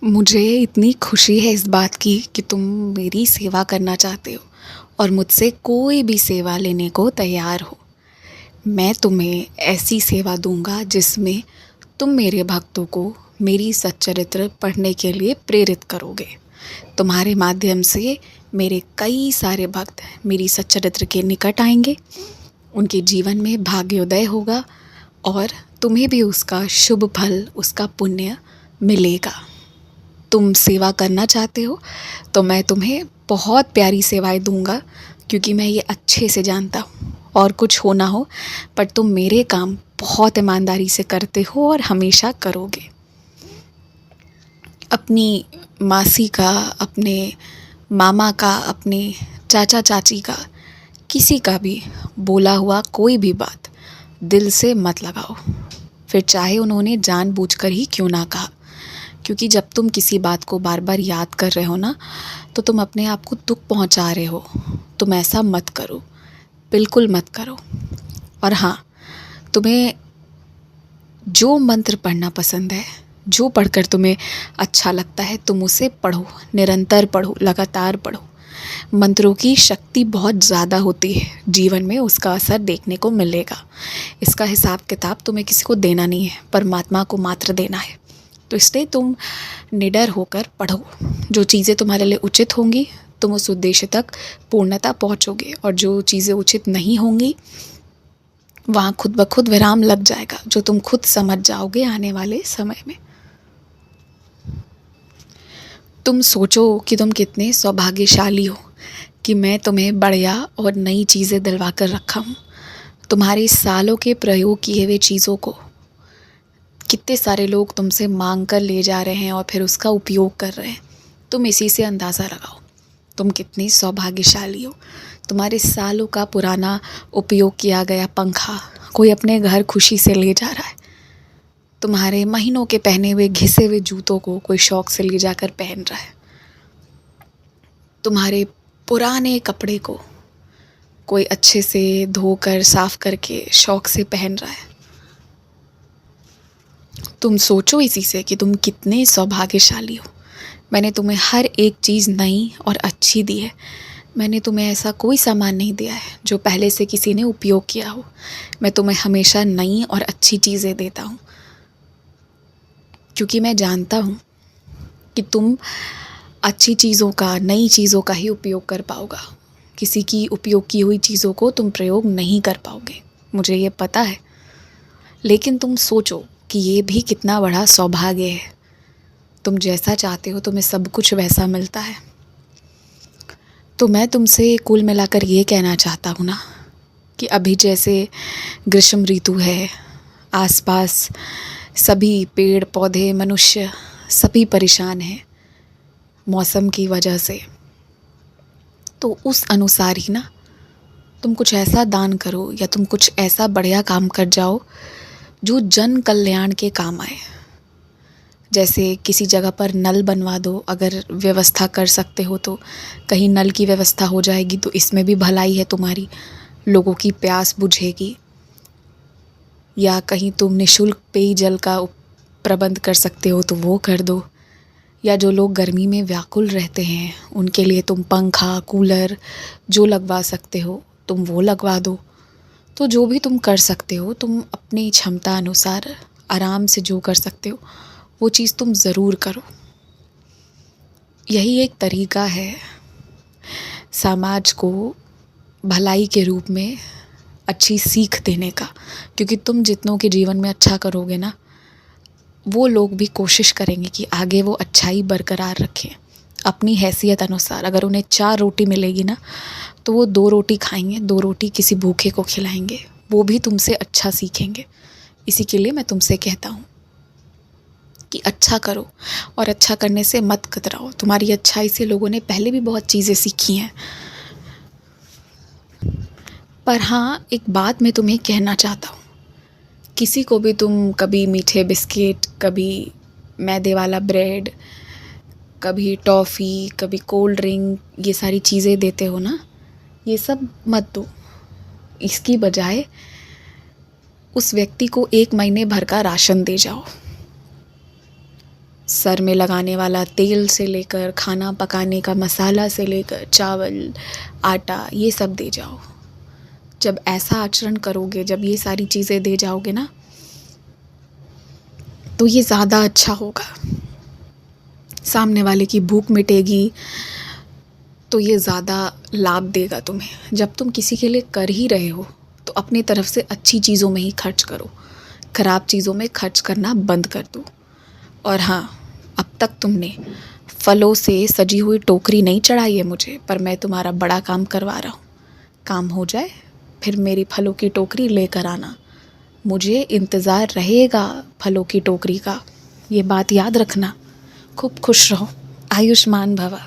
मुझे इतनी खुशी है इस बात की कि तुम मेरी सेवा करना चाहते हो और मुझसे कोई भी सेवा लेने को तैयार हो। मैं तुम्हें ऐसी सेवा दूंगा जिसमें तुम मेरे भक्तों को मेरी सच्चरित्र पढ़ने के लिए प्रेरित करोगे। तुम्हारे माध्यम से मेरे कई सारे भक्त मेरी सच्चरित्र के निकट आएंगे, उनके जीवन में भाग्योदय होगा और तुम्हें भी उसका शुभ फल, उसका पुण्य मिलेगा। तुम सेवा करना चाहते हो तो मैं तुम्हें बहुत प्यारी सेवाएं दूंगा, क्योंकि मैं ये अच्छे से जानता हूँ और कुछ हो ना हो पर तुम मेरे काम बहुत ईमानदारी से करते हो और हमेशा करोगे। अपनी मासी का, अपने मामा का, अपने चाचा चाची का, किसी का भी बोला हुआ कोई भी बात दिल से मत लगाओ, फिर चाहे उन्होंने जानबूझकर ही क्यों ना कहा। क्योंकि जब तुम किसी बात को बार बार याद कर रहे हो ना, तो तुम अपने आप को दुख पहुंचा रहे हो। तुम ऐसा मत करो, बिल्कुल मत करो। और हाँ, तुम्हें जो मंत्र पढ़ना पसंद है, जो पढ़कर तुम्हें अच्छा लगता है, तुम उसे पढ़ो, निरंतर पढ़ो, लगातार पढ़ो। मंत्रों की शक्ति बहुत ज़्यादा होती है, जीवन में उसका असर देखने को मिलेगा। इसका हिसाब किताब तुम्हें किसी को देना नहीं है, परमात्मा को मात्र देना है। तो इसलिए तुम निडर होकर पढ़ो। जो चीज़ें तुम्हारे लिए उचित होंगी, तुम उस उद्देश्य तक पूर्णता पहुँचोगे, और जो चीज़ें उचित नहीं होंगी, वहाँ खुद ब खुद विराम लग जाएगा, जो तुम खुद समझ जाओगे आने वाले समय में। तुम सोचो कि तुम कितने सौभाग्यशाली हो कि मैं तुम्हें बढ़िया और नई चीज़ें दिलवा कर रखा हूँ। तुम्हारे सालों के प्रयोग किए हुए चीज़ों को कितने सारे लोग तुमसे मांग कर ले जा रहे हैं और फिर उसका उपयोग कर रहे हैं। तुम इसी से अंदाज़ा लगाओ तुम कितनी सौभाग्यशाली हो। तुम्हारे सालों का पुराना उपयोग किया गया पंखा कोई अपने घर खुशी से ले जा रहा है। तुम्हारे महीनों के पहने हुए घिसे हुए जूतों को कोई शौक़ से ले जाकर पहन रहा है। तुम्हारे पुराने कपड़े को कोई अच्छे से धोकर साफ करके शौक़ से पहन रहा है। तुम सोचो इसी से कि तुम कितने सौभाग्यशाली हो। मैंने तुम्हें हर एक चीज़ नई और अच्छी दी है। मैंने तुम्हें ऐसा कोई सामान नहीं दिया है जो पहले से किसी ने उपयोग किया हो। मैं तुम्हें हमेशा नई और अच्छी चीज़ें देता हूँ, क्योंकि मैं जानता हूँ कि तुम अच्छी चीज़ों का, नई चीज़ों का ही उपयोग कर पाओगा। किसी की उपयोग की हुई चीज़ों को तुम प्रयोग नहीं कर पाओगे, मुझे ये पता है। लेकिन तुम सोचो कि ये भी कितना बड़ा सौभाग्य है। तुम जैसा चाहते हो तुम्हें सब कुछ वैसा मिलता है। तो मैं तुमसे कुल मिलाकर ये कहना चाहता हूँ ना, कि अभी जैसे ग्रीष्म ऋतु है, आसपास सभी पेड़ पौधे, मनुष्य सभी परेशान हैं मौसम की वजह से। तो उस अनुसार ही ना तुम कुछ ऐसा दान करो या तुम कुछ ऐसा बढ़िया काम कर जाओ जो जन कल्याण के काम आए। जैसे किसी जगह पर नल बनवा दो, अगर व्यवस्था कर सकते हो तो कहीं नल की व्यवस्था हो जाएगी तो इसमें भी भलाई है तुम्हारी, लोगों की प्यास बुझेगी। या कहीं तुम निःशुल्क पेयजल का प्रबंध कर सकते हो तो वो कर दो। या जो लोग गर्मी में व्याकुल रहते हैं उनके लिए तुम पंखा, कूलर जो लगवा सकते हो तुम वो लगवा दो। तो जो भी तुम कर सकते हो, तुम अपनी क्षमता अनुसार आराम से जो कर सकते हो वो चीज़ तुम ज़रूर करो। यही एक तरीका है समाज को भलाई के रूप में अच्छी सीख देने का। क्योंकि तुम जितनों के जीवन में अच्छा करोगे ना, वो लोग भी कोशिश करेंगे कि आगे वो अच्छाई बरकरार रखें अपनी हैसियत अनुसार। अगर उन्हें 4 रोटी मिलेगी ना, तो वो 2 रोटी खाएंगे, 2 रोटी किसी भूखे को खिलाएंगे। वो भी तुमसे अच्छा सीखेंगे। इसी के लिए मैं तुमसे कहता हूँ कि अच्छा करो और अच्छा करने से मत कतराओ। तुम्हारी अच्छाई से लोगों ने पहले भी बहुत चीज़ें सीखी हैं। पर हाँ, एक बात मैं तुम्हें कहना चाहता हूँ, किसी को भी तुम कभी मीठे बिस्किट, कभी मैदे वाला ब्रेड, कभी टॉफ़ी, कभी कोल्ड ड्रिंक, ये सारी चीज़ें देते हो ना, ये सब मत दो। इसकी बजाय उस व्यक्ति को 1 महीने भर का राशन दे जाओ। सर में लगाने वाला तेल से लेकर खाना पकाने का मसाला से लेकर चावल आटा ये सब दे जाओ। जब ऐसा आचरण करोगे, जब ये सारी चीज़ें दे जाओगे ना, तो ये ज़्यादा अच्छा होगा। सामने वाले की भूख मिटेगी, तो ये ज़्यादा लाभ देगा तुम्हें। जब तुम किसी के लिए कर ही रहे हो तो अपनी तरफ से अच्छी चीज़ों में ही खर्च करो, ख़राब चीज़ों में खर्च करना बंद कर दो। और हाँ, अब तक तुमने फलों से सजी हुई टोकरी नहीं चढ़ाई है मुझे, पर मैं तुम्हारा बड़ा काम करवा रहा हूँ। काम हो जाए फिर मेरी फलों की टोकरी लेकर आना, मुझे इंतज़ार रहेगा फलों की टोकरी का। ये बात याद रखना। खूब खुश रहो, आयुष्मान भवा।